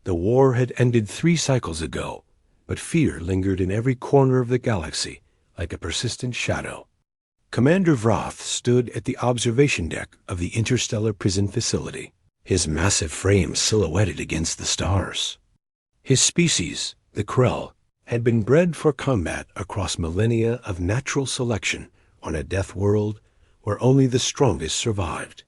The war had ended 3 cycles ago, but fear lingered in every corner of the galaxy like a persistent shadow. Commander Vrath stood at the observation deck of the interstellar prison facility, his massive frame silhouetted against the stars. His species, the Krell, had been bred for combat across millennia of natural selection on a death world where only the strongest survived.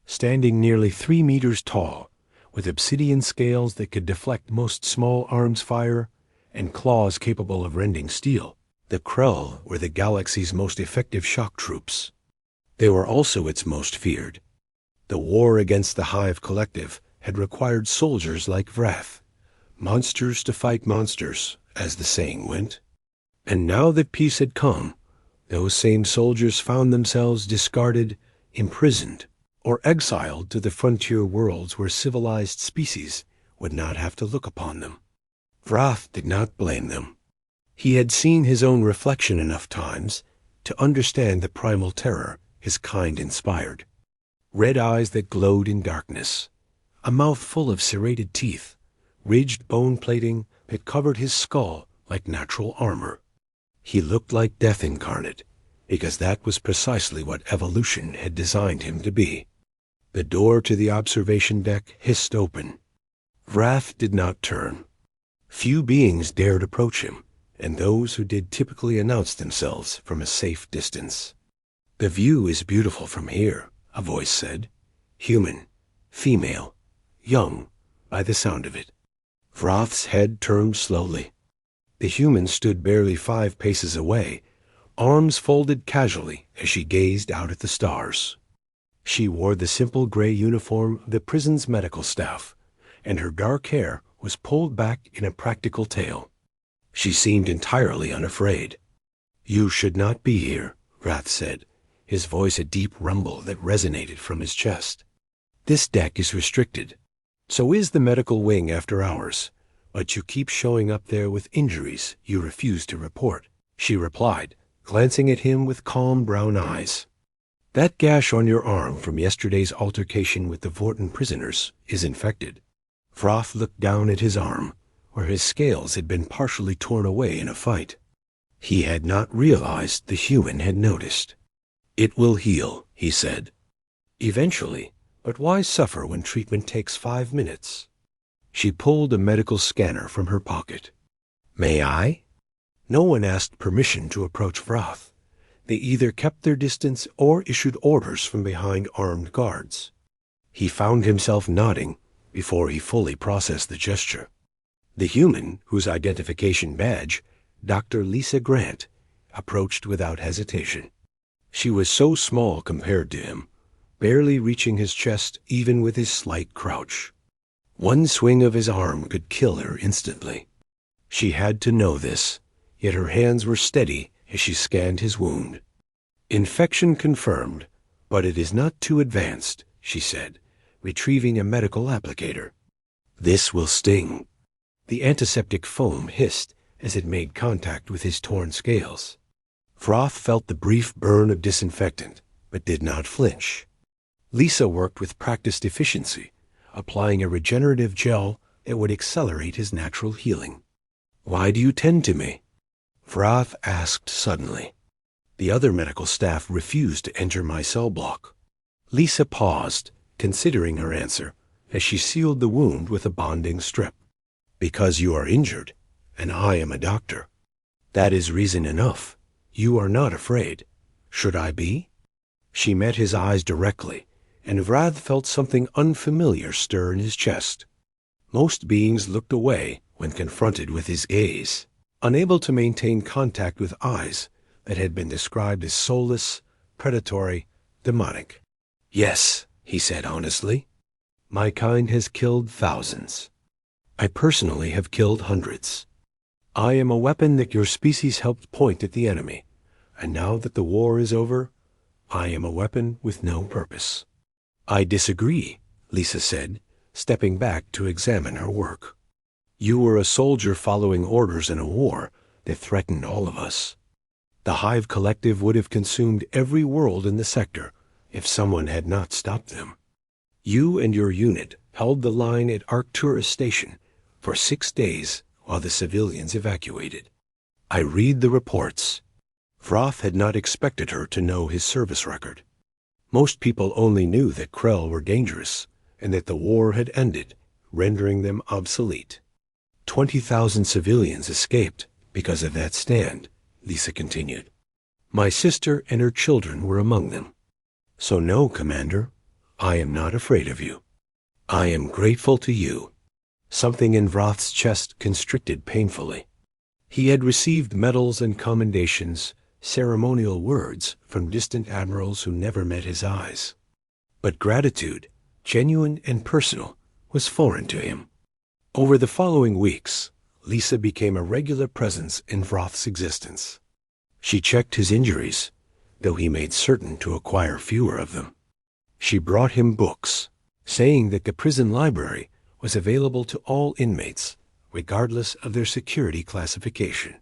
Standing nearly 3 meters tall, with obsidian scales that could deflect most small arms fire and claws capable of rending steel, the Krell were the galaxy's most effective shock troops. They were also its most feared. The war against the Hive Collective had required soldiers like Vrath, monsters to fight monsters, as the saying went. And now that peace had come, those same soldiers found themselves discarded, imprisoned, or exiled to the frontier worlds where civilized species would not have to look upon them. Vrath did not blame them. He had seen his own reflection enough times to understand the primal terror his kind inspired. Red eyes that glowed in darkness, a mouth full of serrated teeth, ridged bone plating that covered his skull like natural armor. He looked like death incarnate, because that was precisely what evolution had designed him to be. The door to the observation deck hissed open. Vrath did not turn. Few beings dared approach him, and those who did typically announced themselves from a safe distance. "The view is beautiful from here," a voice said. Human, female, young, by the sound of it. Vrath's head turned slowly. The human stood barely 5 paces away, arms folded casually as she gazed out at the stars. She wore the simple gray uniform of the prison's medical staff, and her dark hair was pulled back in a practical tail. She seemed entirely unafraid. "You should not be here," Vrath said, his voice a deep rumble that resonated from his chest. "This deck is restricted. So is the medical wing after hours, but you keep showing up there with injuries you refuse to report," she replied, glancing at him with calm brown eyes. "That gash on your arm from yesterday's altercation with the Vorten prisoners is infected." Vrath looked down at his arm, where his scales had been partially torn away in a fight. He had not realized the human had noticed. "It will heal," he said. "Eventually, but why suffer when treatment takes 5 minutes?" She pulled a medical scanner from her pocket. "May I?" No one asked permission to approach Vrath. They either kept their distance or issued orders from behind armed guards. He found himself nodding before he fully processed the gesture. The human, whose identification badge, Dr. Lisa Grant, approached without hesitation. She was so small compared to him, barely reaching his chest even with his slight crouch. One swing of his arm could kill her instantly. She had to know this, yet her hands were steady as she scanned his wound. "Infection confirmed, but it is not too advanced," she said, retrieving a medical applicator. "This will sting." The antiseptic foam hissed as it made contact with his torn scales. Vrath felt the brief burn of disinfectant, but did not flinch. Lisa worked with practiced efficiency, applying a regenerative gel that would accelerate his natural healing. "Why do you tend to me?" Vrath asked suddenly. "The other medical staff refused to enter my cell block." Lisa paused, considering her answer, as she sealed the wound with a bonding strip. "Because you are injured, and I am a doctor. That is reason enough. You are not afraid. Should I be?" She met his eyes directly, and Vrath felt something unfamiliar stir in his chest. Most beings looked away when confronted with his gaze, unable to maintain contact with eyes that had been described as soulless, predatory, demonic. "Yes," he said honestly. "My kind has killed thousands. I personally have killed hundreds. I am a weapon that your species helped point at the enemy, and now that the war is over, I am a weapon with no purpose." "I disagree," Lisa said, stepping back to examine her work. "You were a soldier following orders in a war that threatened all of us. The Hive Collective would have consumed every world in the sector if someone had not stopped them. You and your unit held the line at Arcturus Station for 6 days while the civilians evacuated. I read the reports. Vroth had not expected her to know his service record. Most people only knew that Krell were dangerous and that the war had ended, rendering them obsolete. 20,000 civilians escaped because of that stand, Lisa continued. My sister and her children were among them. So no, Commander, I am not afraid of you. I am grateful to you. Something in Vroth's chest constricted painfully. He had received medals and commendations, ceremonial words from distant admirals who never met his eyes. But gratitude, genuine and personal, was foreign to him. Over the following weeks, Lisa became a regular presence in Vroth's existence. She checked his injuries, though he made certain to acquire fewer of them. She brought him books, saying that the prison library was available to all inmates, regardless of their security classification.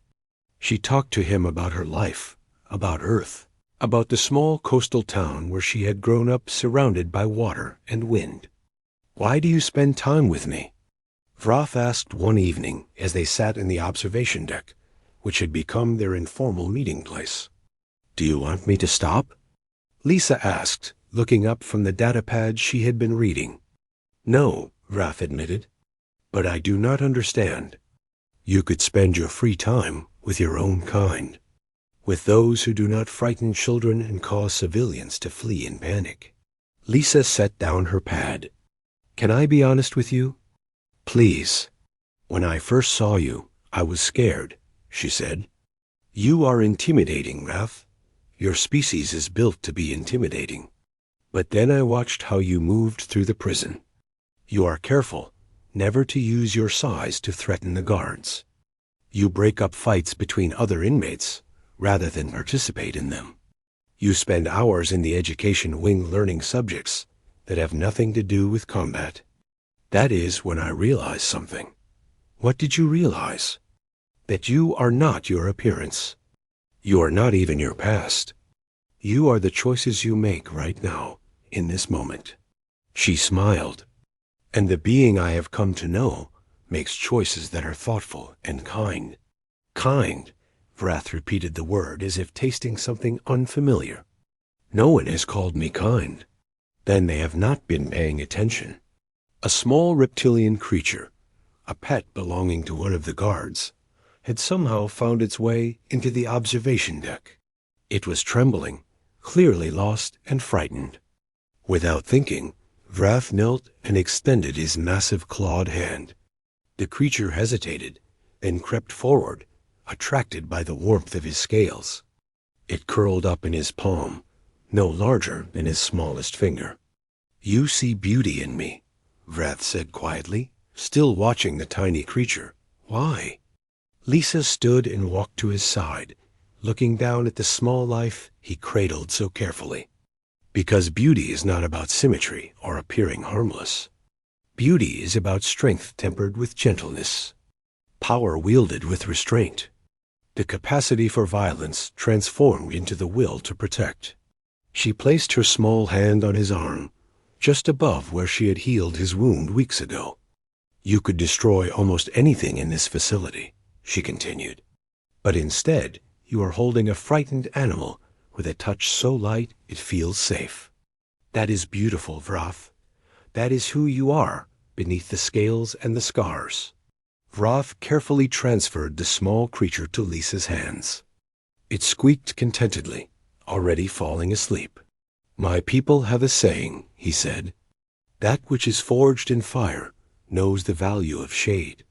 She talked to him about her life, about Earth, about the small coastal town where she had grown up surrounded by water and wind. Why do you spend time with me? Vroth asked one evening as they sat in the observation deck, which had become their informal meeting place. Do you want me to stop? Lisa asked, looking up from the datapad she had been reading. No, Vroth admitted, but I do not understand. You could spend your free time with your own kind, with those who do not frighten children and cause civilians to flee in panic. Lisa set down her pad. Can I be honest with you? Please. When I first saw you, I was scared, she said. You are intimidating, Vroth. Your species is built to be intimidating. But then I watched how you moved through the prison. You are careful, never to use your size to threaten the guards. You break up fights between other inmates, rather than participate in them. You spend hours in the education wing learning subjects that have nothing to do with combat. That is when I realized something. What did you realize? That you are not your appearance. You are not even your past. You are the choices you make right now, in this moment. She smiled. And the being I have come to know makes choices that are thoughtful and kind. Kind, Vroth repeated the word as if tasting something unfamiliar. No one has called me kind. Then they have not been paying attention. A small reptilian creature, a pet belonging to one of the guards, had somehow found its way into the observation deck. It was trembling, clearly lost and frightened. Without thinking, Vroth knelt and extended his massive clawed hand. The creature hesitated, then crept forward, attracted by the warmth of his scales. It curled up in his palm, no larger than his smallest finger. You see beauty in me, Vroth said quietly, still watching the tiny creature. Why? Lisa stood and walked to his side, looking down at the small life he cradled so carefully. Because beauty is not about symmetry or appearing harmless. Beauty is about strength tempered with gentleness, power wielded with restraint, the capacity for violence transformed into the will to protect. She placed her small hand on his arm, just above where she had healed his wound weeks ago. You could destroy almost anything in this facility, she continued. But instead, you are holding a frightened animal with a touch so light it feels safe. That is beautiful, Vroth. That is who you are, beneath the scales and the scars. Vroth carefully transferred the small creature to Lisa's hands. It squeaked contentedly, already falling asleep. My people have a saying, he said. That which is forged in fire knows the value of shade.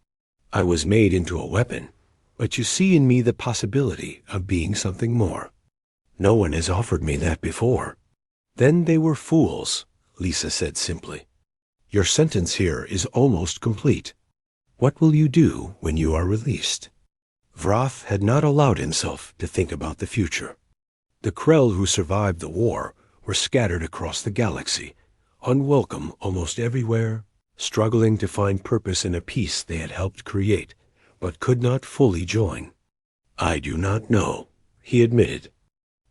I was made into a weapon, but you see in me the possibility of being something more. No one has offered me that before. Then they were fools, Lisa said simply. Your sentence here is almost complete. What will you do when you are released? Vroth had not allowed himself to think about the future. The Krell who survived the war were scattered across the galaxy, unwelcome almost everywhere, struggling to find purpose in a peace they had helped create, but could not fully join. I do not know, he admitted.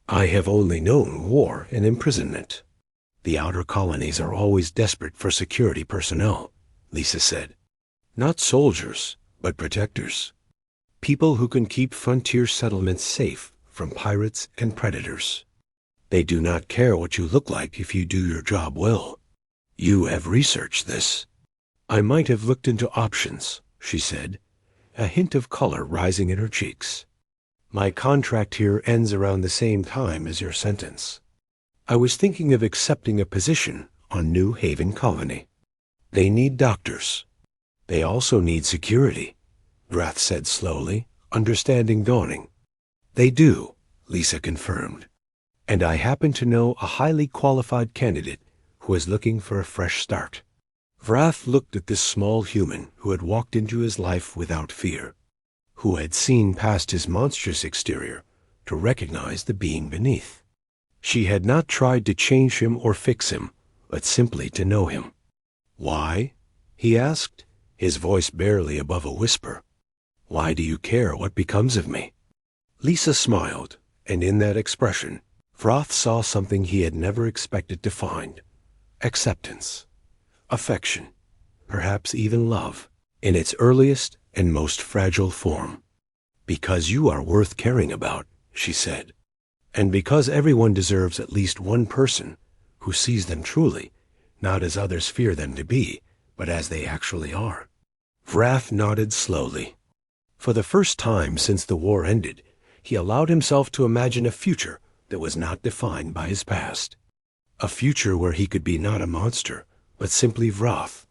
I have only known war and imprisonment. The outer colonies are always desperate for security personnel, Lisa said. Not soldiers, but protectors. People who can keep frontier settlements safe from pirates and predators. They do not care what you look like if you do your job well. You have researched this. I might have looked into options, she said, a hint of color rising in her cheeks. My contract here ends around the same time as your sentence. I was thinking of accepting a position on New Haven Colony. They need doctors. They also need security, Wrath said slowly, understanding dawning. They do, Lisa confirmed. And I happen to know a highly qualified candidate who is looking for a fresh start. Wrath looked at this small human who had walked into his life without fear, who had seen past his monstrous exterior to recognize the being beneath. She had not tried to change him or fix him, but simply to know him. Why? He asked, his voice barely above a whisper. Why do you care what becomes of me? Lisa smiled, and in that expression, Wrath saw something he had never expected to find. Acceptance. Affection. Perhaps even love, in its earliest and most fragile form. Because you are worth caring about, she said. And because everyone deserves at least one person who sees them truly, not as others fear them to be, but as they actually are. Wrath nodded slowly. For the first time since the war ended, he allowed himself to imagine a future that was not defined by his past. A future where he could be not a monster, but simply Wrath,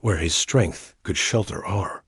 where his strength could shelter R,